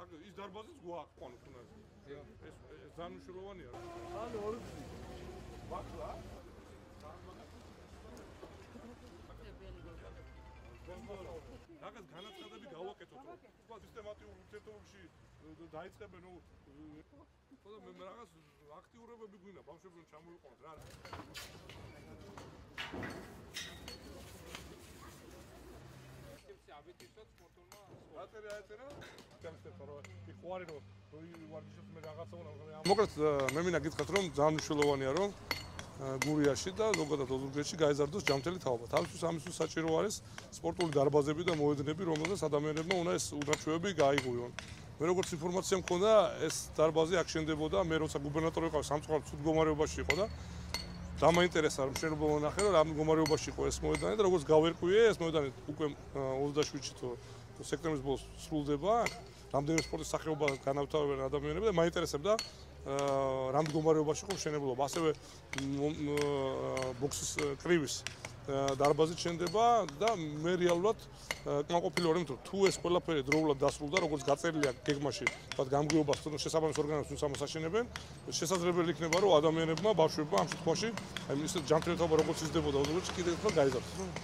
ის დარბაზიც გვაყენოთ უნდა. ეს ძალიან მნიშვნელოვანია. ანუ ორი ვახლა რაღაც განაცხადები გავაკეთოთ, რომ თქვა სისტემატიურ ურთიერთობებში დაიწყებენ, ხო და მე რაღაც აქტიურობები გვინდა, ბავშვები რომ ჩამოვიყვანოთ რა. მოკლედ მე მინდა გითხრათ რომ ძალიან მნიშვნელოვანია რომ გურიაში და ზოგადად ოზურგეთში გაეზარდოს ჯამთელი თაობა. თავისთვის ამისთვის საჭირო არის სპორტული დარბაზები და მოედნები, რომელზეც ადამიანებმა უნდა ეს ურთიერთობები გაიღვიონ. მე როგორც ინფორმაცია მქონდა, ეს დარბაზი აქ შენდებოდა, მე როცა გუბერნატორი ვიყავ სამწუხაროდ ცუდ მდგომარეობაში იყო და დამაინტერესა რომ მშენებლობა ვნახე, რომ რა მდგომარეობაში იყო ეს მოედანი და როგორც გავერკვიე, ეს მოედანი უკვე 27-ში თუ სექტემბრის ბოლოს სრულდება. რამდენიმე სპორტის სახეობა განავთავებენ ადამიანები და მაინტერესებდა რა მდგომარეობაში იყო მშენებლობა. ასევე ბოქსის კრივის დარბაზი შენდება და მე რეალურად კმაყოფილი ვარ, იმიტომ რომ თუ ეს ყველაფერი დროულად დასრულდა, როგორც გაწერილია გეგმაში, თქვა გამგეობას თუ შესაბამის ორგანოებს თუნდაც აშენებენ, შესაძლებელი იქნება რომ ადამიანებმა, ბავშვებმა ამ შემთხვევაში აი ეს ჯანმრთელობა როგორც იზრდებოდა ოზურგეთში კიდევ უფრო გაიზარდოს.